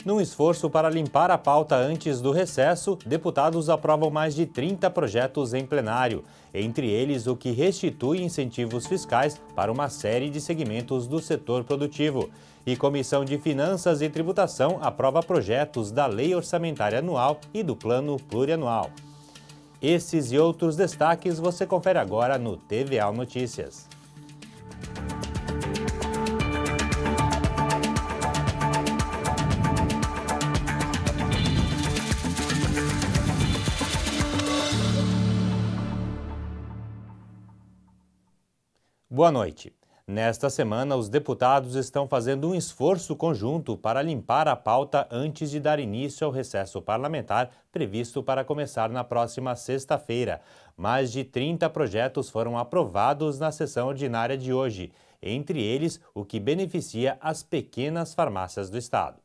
Num esforço para limpar a pauta antes do recesso, deputados aprovam mais de 30 projetos em plenário, entre eles o que restitui incentivos fiscais para uma série de segmentos do setor produtivo. E Comissão de Finanças e Tributação aprova projetos da Lei Orçamentária Anual e do Plano Plurianual. Esses e outros destaques você confere agora no TVA Notícias. Boa noite. Nesta semana, os deputados estão fazendo um esforço conjunto para limpar a pauta antes de dar início ao recesso parlamentar previsto para começar na próxima sexta-feira. Mais de 30 projetos foram aprovados na sessão ordinária de hoje, entre eles o que beneficia as pequenas farmácias do Estado.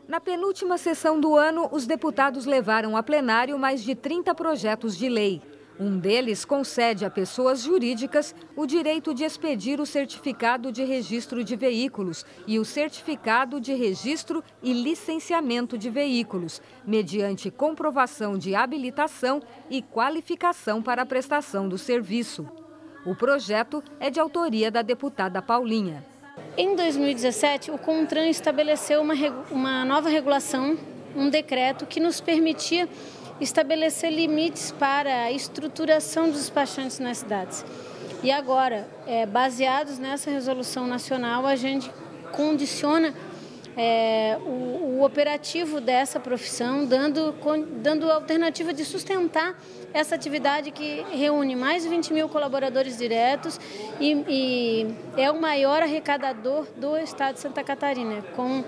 Na penúltima sessão do ano, os deputados levaram a plenário mais de 30 projetos de lei. Um deles concede a pessoas jurídicas o direito de expedir o certificado de registro de veículos e o certificado de registro e licenciamento de veículos, mediante comprovação de habilitação e qualificação para a prestação do serviço. O projeto é de autoria da deputada Paulinha. Em 2017, o CONTRAN estabeleceu uma nova regulação, um decreto que nos permitia estabelecer limites para a estruturação dos despachantes nas cidades. E agora, baseados nessa resolução nacional, a gente condiciona o operativo dessa profissão, dando alternativa de sustentar essa atividade que reúne mais de 20 mil colaboradores diretos e é o maior arrecadador do estado de Santa Catarina, com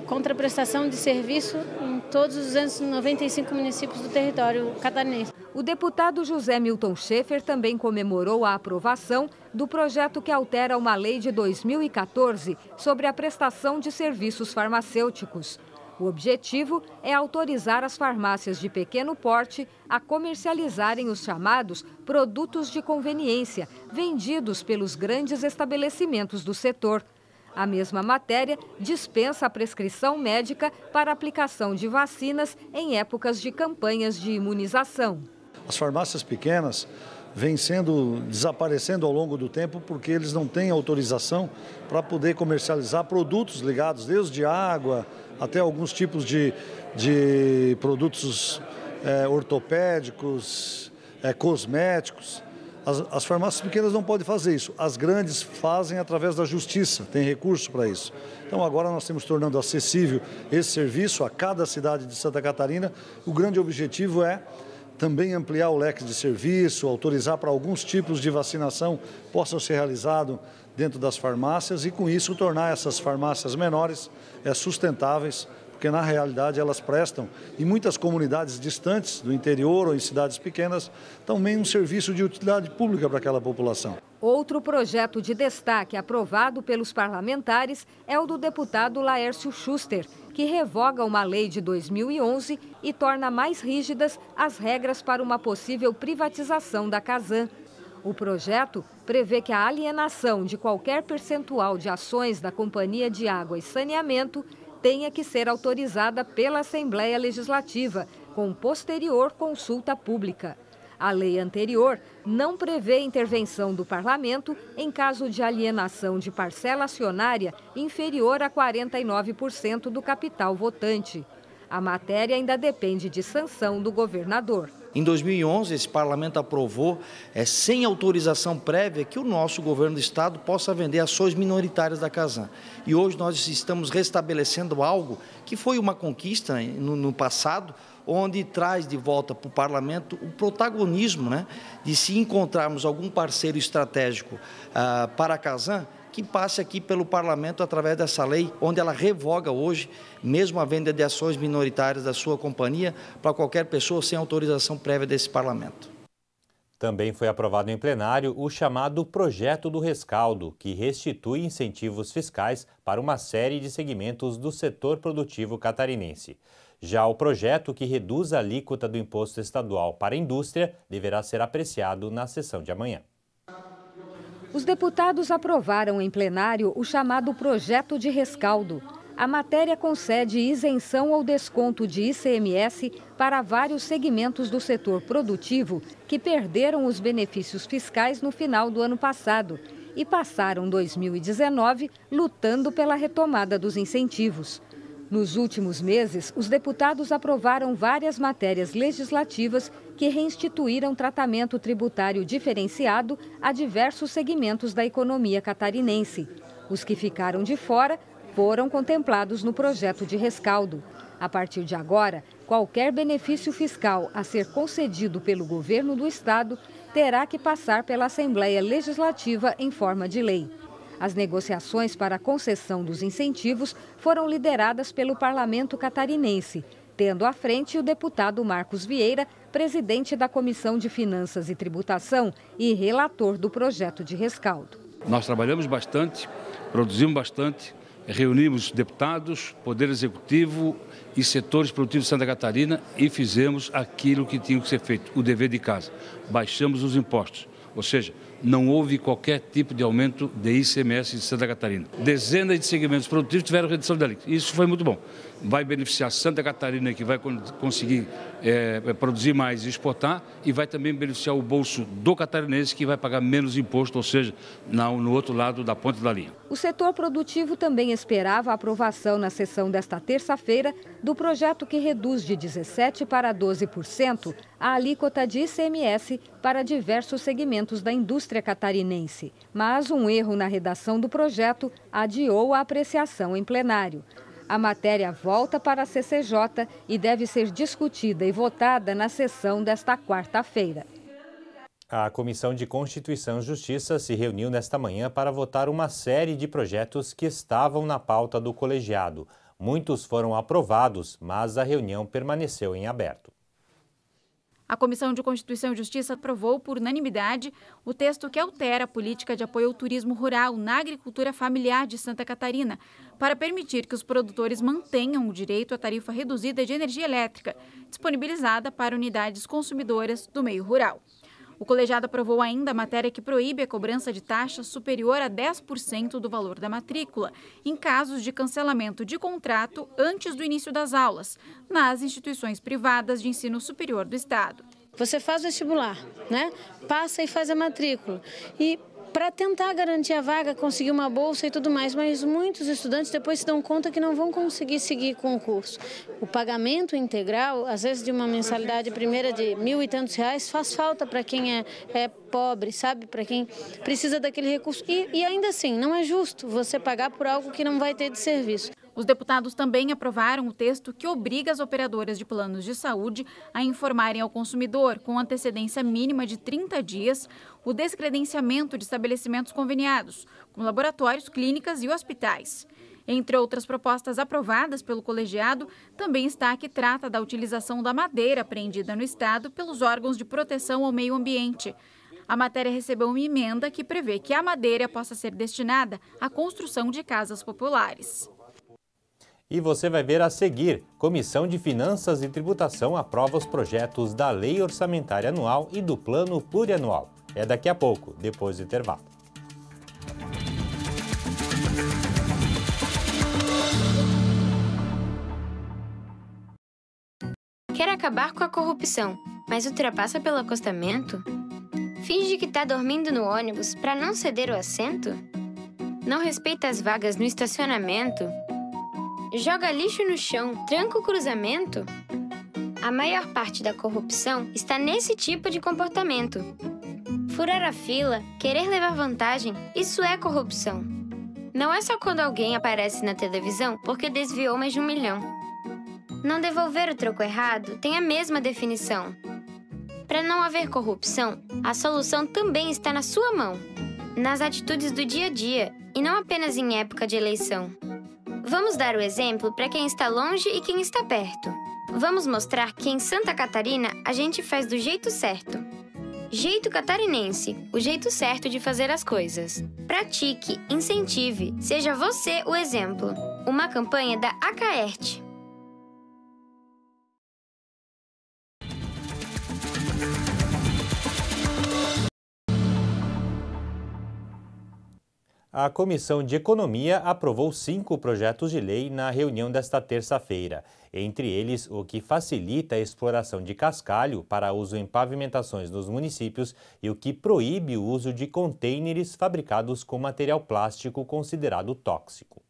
contraprestação de serviço em todos os 295 municípios do território catarinense. O deputado José Milton Schaeffer também comemorou a aprovação do projeto que altera uma lei de 2014 sobre a prestação de serviços farmacêuticos. O objetivo é autorizar as farmácias de pequeno porte a comercializarem os chamados produtos de conveniência, vendidos pelos grandes estabelecimentos do setor. A mesma matéria dispensa a prescrição médica para aplicação de vacinas em épocas de campanhas de imunização. As farmácias pequenas vêm desaparecendo ao longo do tempo porque eles não têm autorização para poder comercializar produtos ligados desde água até alguns tipos de produtos ortopédicos, cosméticos. As farmácias pequenas não podem fazer isso, as grandes fazem através da justiça, tem recurso para isso. Então agora nós estamos tornando acessível esse serviço a cada cidade de Santa Catarina. O grande objetivo é também ampliar o leque de serviço, autorizar para alguns tipos de vacinação possam ser realizados dentro das farmácias e com isso tornar essas farmácias menores sustentáveis, porque na realidade elas prestam, em muitas comunidades distantes do interior ou em cidades pequenas, também um serviço de utilidade pública para aquela população. Outro projeto de destaque aprovado pelos parlamentares é o do deputado Laércio Schuster, que revoga uma lei de 2011 e torna mais rígidas as regras para uma possível privatização da Casan. O projeto prevê que a alienação de qualquer percentual de ações da Companhia de Água e Saneamento tenha que ser autorizada pela Assembleia Legislativa, com posterior consulta pública. A lei anterior não prevê intervenção do Parlamento em caso de alienação de parcela acionária inferior a 49% do capital votante. A matéria ainda depende de sanção do governador. Em 2011, esse parlamento aprovou, sem autorização prévia, que o nosso governo do estado possa vender ações minoritárias da Casan. E hoje nós estamos restabelecendo algo que foi uma conquista no passado, onde traz de volta para o parlamento o protagonismo, de se encontrarmos algum parceiro estratégico para a Casan, que passe aqui pelo parlamento através dessa lei, onde ela revoga hoje, mesmo a venda de ações minoritárias da sua companhia, para qualquer pessoa sem autorização prévia desse parlamento. Também foi aprovado em plenário o chamado Projeto do Rescaldo, que restitui incentivos fiscais para uma série de segmentos do setor produtivo catarinense. Já o projeto que reduz a alíquota do imposto estadual para a indústria deverá ser apreciado na sessão de amanhã. Os deputados aprovaram em plenário o chamado Projeto de Rescaldo. A matéria concede isenção ou desconto de ICMS para vários segmentos do setor produtivo que perderam os benefícios fiscais no final do ano passado e passaram 2019 lutando pela retomada dos incentivos. Nos últimos meses, os deputados aprovaram várias matérias legislativas que reinstituíram tratamento tributário diferenciado a diversos segmentos da economia catarinense. Os que ficaram de fora foram contemplados no projeto de rescaldo. A partir de agora, qualquer benefício fiscal a ser concedido pelo governo do estado terá que passar pela Assembleia Legislativa em forma de lei. As negociações para a concessão dos incentivos foram lideradas pelo Parlamento catarinense, tendo à frente o deputado Marcos Vieira, presidente da Comissão de Finanças e Tributação e relator do projeto de rescaldo. Nós trabalhamos bastante, produzimos bastante, reunimos deputados, Poder Executivo e setores produtivos de Santa Catarina e fizemos aquilo que tinha que ser feito, o dever de casa. Baixamos os impostos, ou seja, não houve qualquer tipo de aumento de ICMS de Santa Catarina. Dezenas de segmentos produtivos tiveram redução de alíquota. Isso foi muito bom. Vai beneficiar Santa Catarina, que vai conseguir produzir mais e exportar, e vai também beneficiar o bolso do catarinense, que vai pagar menos imposto, ou seja, no outro lado da ponta da linha. O setor produtivo também esperava a aprovação na sessão desta terça-feira do projeto que reduz de 17% para 12% a alíquota de ICMS para diversos segmentos da indústria catarinense. Mas um erro na redação do projeto adiou a apreciação em plenário. A matéria volta para a CCJ e deve ser discutida e votada na sessão desta quarta-feira. A Comissão de Constituição e Justiça se reuniu nesta manhã para votar uma série de projetos que estavam na pauta do colegiado. Muitos foram aprovados, mas a reunião permaneceu em aberto. A Comissão de Constituição e Justiça aprovou por unanimidade o texto que altera a política de apoio ao turismo rural na agricultura familiar de Santa Catarina, para permitir que os produtores mantenham o direito à tarifa reduzida de energia elétrica, disponibilizada para unidades consumidoras do meio rural. O colegiado aprovou ainda a matéria que proíbe a cobrança de taxa superior a 10% do valor da matrícula, em casos de cancelamento de contrato antes do início das aulas, nas instituições privadas de ensino superior do estado. Você faz vestibular, né? Passa e faz a matrícula. E para tentar garantir a vaga, conseguir uma bolsa e tudo mais, mas muitos estudantes depois se dão conta que não vão conseguir seguir com o curso. O pagamento integral, às vezes de uma mensalidade primeira de R$1.000 e tantos, faz falta para quem é pobre, sabe? Para quem precisa daquele recurso. E ainda assim, não é justo você pagar por algo que não vai ter de serviço. Os deputados também aprovaram o texto que obriga as operadoras de planos de saúde a informarem ao consumidor, com antecedência mínima de 30 dias, o descredenciamento de estabelecimentos conveniados, como laboratórios, clínicas e hospitais. Entre outras propostas aprovadas pelo colegiado, também está a que trata da utilização da madeira apreendida no estado pelos órgãos de proteção ao meio ambiente. A matéria recebeu uma emenda que prevê que a madeira possa ser destinada à construção de casas populares. E você vai ver a seguir: Comissão de Finanças e Tributação aprova os projetos da Lei Orçamentária Anual e do Plano Plurianual. É daqui a pouco, depois do intervalo. Quer acabar com a corrupção, mas ultrapassa pelo acostamento? Finge que tá dormindo no ônibus para não ceder o assento? Não respeita as vagas no estacionamento? Joga lixo no chão, tranca o cruzamento? A maior parte da corrupção está nesse tipo de comportamento. Furar a fila, querer levar vantagem, isso é corrupção. Não é só quando alguém aparece na televisão porque desviou mais de R$1 milhão. Não devolver o troco errado tem a mesma definição. Para não haver corrupção, a solução também está na sua mão, nas atitudes do dia a dia, e não apenas em época de eleição. Vamos dar o exemplo para quem está longe e quem está perto. Vamos mostrar que em Santa Catarina a gente faz do jeito certo. Jeito catarinense, o jeito certo de fazer as coisas. Pratique, incentive, seja você o exemplo. Uma campanha da Acaerte. A Comissão de Economia aprovou 5 projetos de lei na reunião desta terça-feira. Entre eles, o que facilita a exploração de cascalho para uso em pavimentações nos municípios e o que proíbe o uso de contêineres fabricados com material plástico considerado tóxico.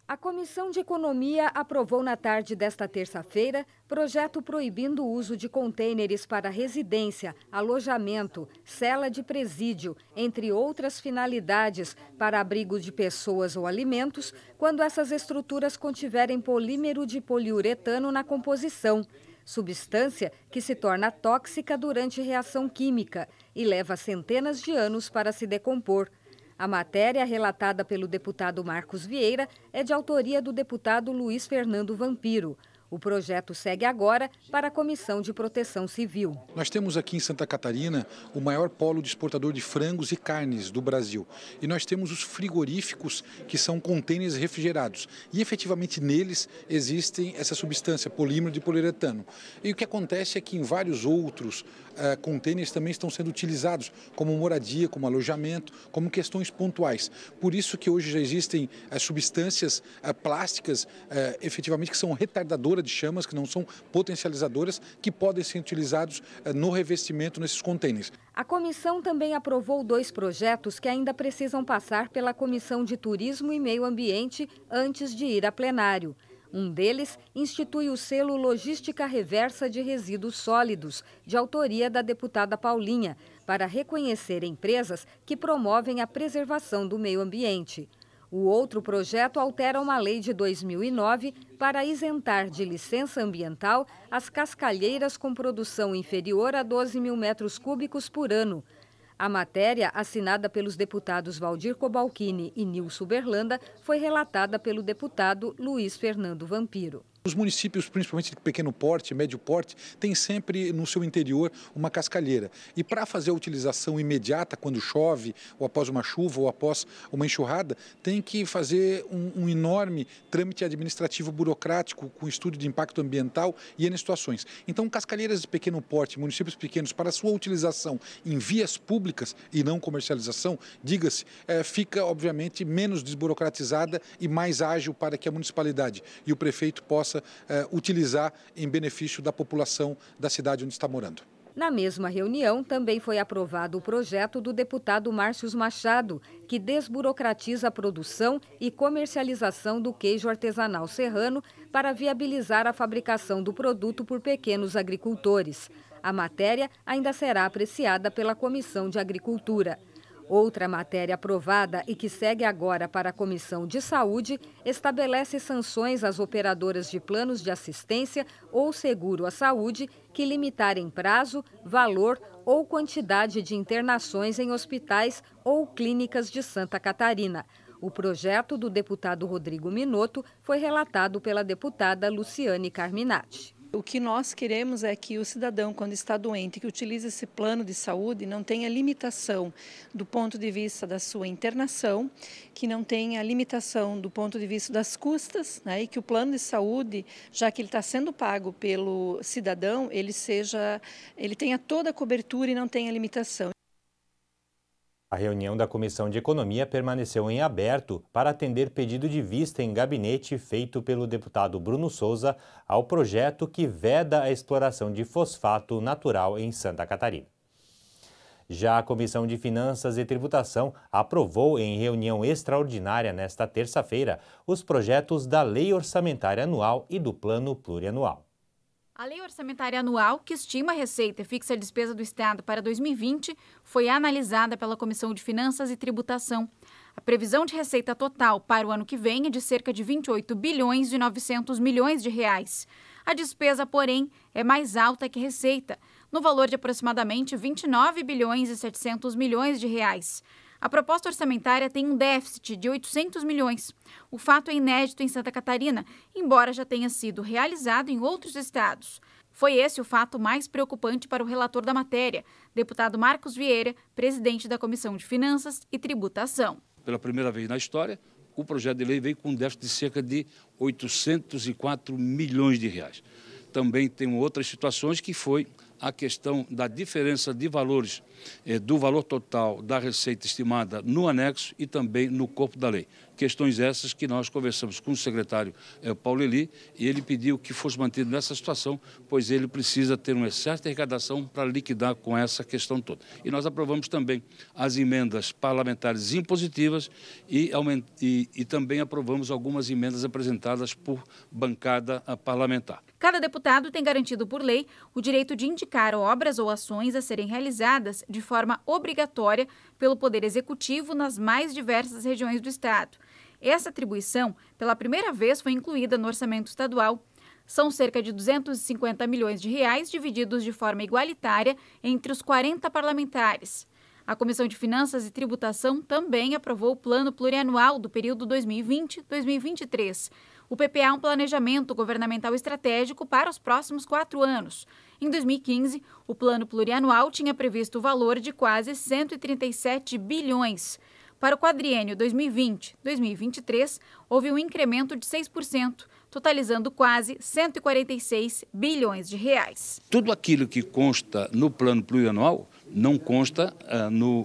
A Comissão de Economia aprovou na tarde desta terça-feira projeto proibindo o uso de contêineres para residência, alojamento, cela de presídio, entre outras finalidades, para abrigo de pessoas ou alimentos, quando essas estruturas contiverem polímero de poliuretano na composição, substância que se torna tóxica durante reação química e leva centenas de anos para se decompor. A matéria, relatada pelo deputado Marcos Vieira, é de autoria do deputado Luiz Fernando Vampiro. O projeto segue agora para a Comissão de Proteção Civil. Nós temos aqui em Santa Catarina o maior polo de exportador de frangos e carnes do Brasil. E nós temos os frigoríficos, que são contêineres refrigerados. E efetivamente neles existem essa substância, polímero de poliuretano. E o que acontece é que em vários outros contêineres também estão sendo utilizados como moradia, como alojamento, como questões pontuais. Por isso que hoje já existem substâncias plásticas efetivamente que são retardadoras de chamas, que não são potencializadoras, que podem ser utilizados no revestimento nesses contêineres. A comissão também aprovou 2 projetos que ainda precisam passar pela Comissão de Turismo e Meio Ambiente antes de ir a plenário. Um deles institui o selo Logística Reversa de Resíduos Sólidos, de autoria da deputada Paulinha, para reconhecer empresas que promovem a preservação do meio ambiente. O outro projeto altera uma lei de 2009 para isentar de licença ambiental as cascalheiras com produção inferior a 12 mil metros cúbicos por ano. A matéria, assinada pelos deputados Valdir Cobalcini e Nilson Berlanda, foi relatada pelo deputado Luiz Fernando Vampiro. Os municípios, principalmente de pequeno porte, médio porte, têm sempre no seu interior uma cascalheira. E para fazer a utilização imediata, quando chove, ou após uma chuva, ou após uma enxurrada, tem que fazer um enorme trâmite administrativo burocrático com estudo de impacto ambiental e N situações. Então, cascalheiras de pequeno porte, municípios pequenos, para sua utilização em vias públicas e não comercialização, diga-se, fica, obviamente, menos desburocratizada e mais ágil para que a municipalidade e o prefeito possam utilizar em benefício da população da cidade onde está morando. Na mesma reunião, também foi aprovado o projeto do deputado Márcio Machado, que desburocratiza a produção e comercialização do queijo artesanal serrano para viabilizar a fabricação do produto por pequenos agricultores. A matéria ainda será apreciada pela Comissão de Agricultura. Outra matéria aprovada e que segue agora para a Comissão de Saúde estabelece sanções às operadoras de planos de assistência ou seguro à saúde que limitarem prazo, valor ou quantidade de internações em hospitais ou clínicas de Santa Catarina. O projeto do deputado Rodrigo Minotto foi relatado pela deputada Luciane Carminati. O que nós queremos é que o cidadão, quando está doente, que utiliza esse plano de saúde, não tenha limitação do ponto de vista da sua internação, que não tenha limitação do ponto de vista das custas, né, e que o plano de saúde, já que ele está sendo pago pelo cidadão, ele tenha toda a cobertura e não tenha limitação. A reunião da Comissão de Economia permaneceu em aberto para atender pedido de vista em gabinete feito pelo deputado Bruno Souza ao projeto que veda a exploração de fosfato natural em Santa Catarina. Já a Comissão de Finanças e Tributação aprovou em reunião extraordinária nesta terça-feira os projetos da Lei Orçamentária Anual e do Plano Plurianual. A Lei Orçamentária Anual, que estima a receita e fixa a despesa do Estado para 2020, foi analisada pela Comissão de Finanças e Tributação. A previsão de receita total para o ano que vem é de cerca de 28 bilhões e 900 milhões de reais. A despesa, porém, é mais alta que a receita, no valor de aproximadamente 29 bilhões e 700 milhões de reais. A proposta orçamentária tem um déficit de 800 milhões. O fato é inédito em Santa Catarina, embora já tenha sido realizado em outros estados. Foi esse o fato mais preocupante para o relator da matéria, deputado Marcos Vieira, presidente da Comissão de Finanças e Tributação. Pela primeira vez na história, o projeto de lei veio com um déficit de cerca de 804 milhões de reais. Também tem outras situações que foi a questão da diferença de valores, do valor total da receita estimada no anexo e também no corpo da lei. Questões essas que nós conversamos com o secretário Paulo Eli e ele pediu que fosse mantido nessa situação, pois ele precisa ter uma certa arrecadação para liquidar com essa questão toda. E nós aprovamos também as emendas parlamentares impositivas e também aprovamos algumas emendas apresentadas por bancada parlamentar. Cada deputado tem garantido por lei o direito de indicar obras ou ações a serem realizadas de forma obrigatória pelo Poder Executivo nas mais diversas regiões do Estado. Essa atribuição, pela primeira vez, foi incluída no orçamento estadual. São cerca de 250 milhões de reais divididos de forma igualitária entre os 40 parlamentares. A Comissão de Finanças e Tributação também aprovou o Plano Plurianual do período 2020-2023. O PPA é um planejamento governamental estratégico para os próximos 4 anos. Em 2015, o Plano Plurianual tinha previsto o valor de quase 137 bilhões. Para o quadriênio 2020-2023, houve um incremento de 6%, totalizando quase 146 bilhões de reais. Tudo aquilo que consta no Plano Plurianual não consta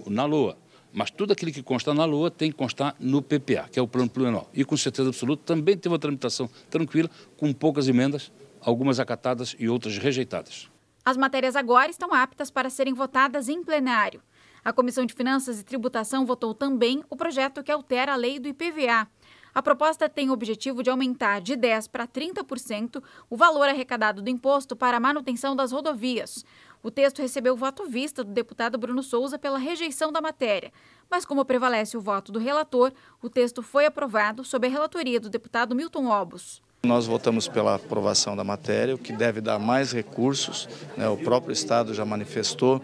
na LOA. Mas tudo aquilo que consta na LOA tem que constar no PPA, que é o Plano Plurianual. E com certeza absoluta também teve uma tramitação tranquila, com poucas emendas, algumas acatadas e outras rejeitadas. As matérias agora estão aptas para serem votadas em plenário. A Comissão de Finanças e Tributação votou também o projeto que altera a lei do IPVA. A proposta tem o objetivo de aumentar de 10% para 30% o valor arrecadado do imposto para a manutenção das rodovias. O texto recebeu o voto vista do deputado Bruno Souza pela rejeição da matéria. Mas como prevalece o voto do relator, o texto foi aprovado sob a relatoria do deputado Milton Obos. Nós votamos pela aprovação da matéria, o que deve dar mais recursos, né? O próprio Estado já manifestou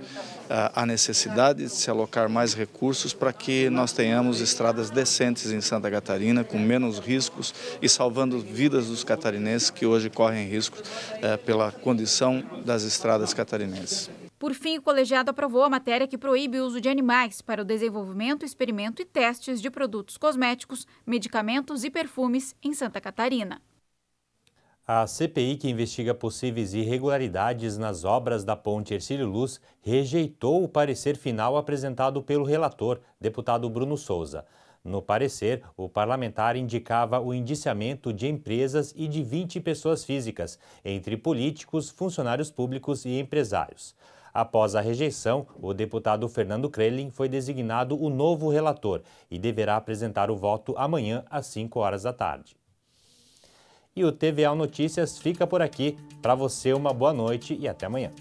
a necessidade de se alocar mais recursos para que nós tenhamos estradas decentes em Santa Catarina, com menos riscos e salvando vidas dos catarinenses que hoje correm risco pela condição das estradas catarinenses. Por fim, o colegiado aprovou a matéria que proíbe o uso de animais para o desenvolvimento, experimento e testes de produtos cosméticos, medicamentos e perfumes em Santa Catarina. A CPI, que investiga possíveis irregularidades nas obras da ponte Hercílio Luz, rejeitou o parecer final apresentado pelo relator, deputado Bruno Souza. No parecer, o parlamentar indicava o indiciamento de empresas e de 20 pessoas físicas, entre políticos, funcionários públicos e empresários. Após a rejeição, o deputado Fernando Krelin foi designado o novo relator e deverá apresentar o voto amanhã às 5 horas da tarde. E o TVA Notícias fica por aqui. Para você, uma boa noite e até amanhã.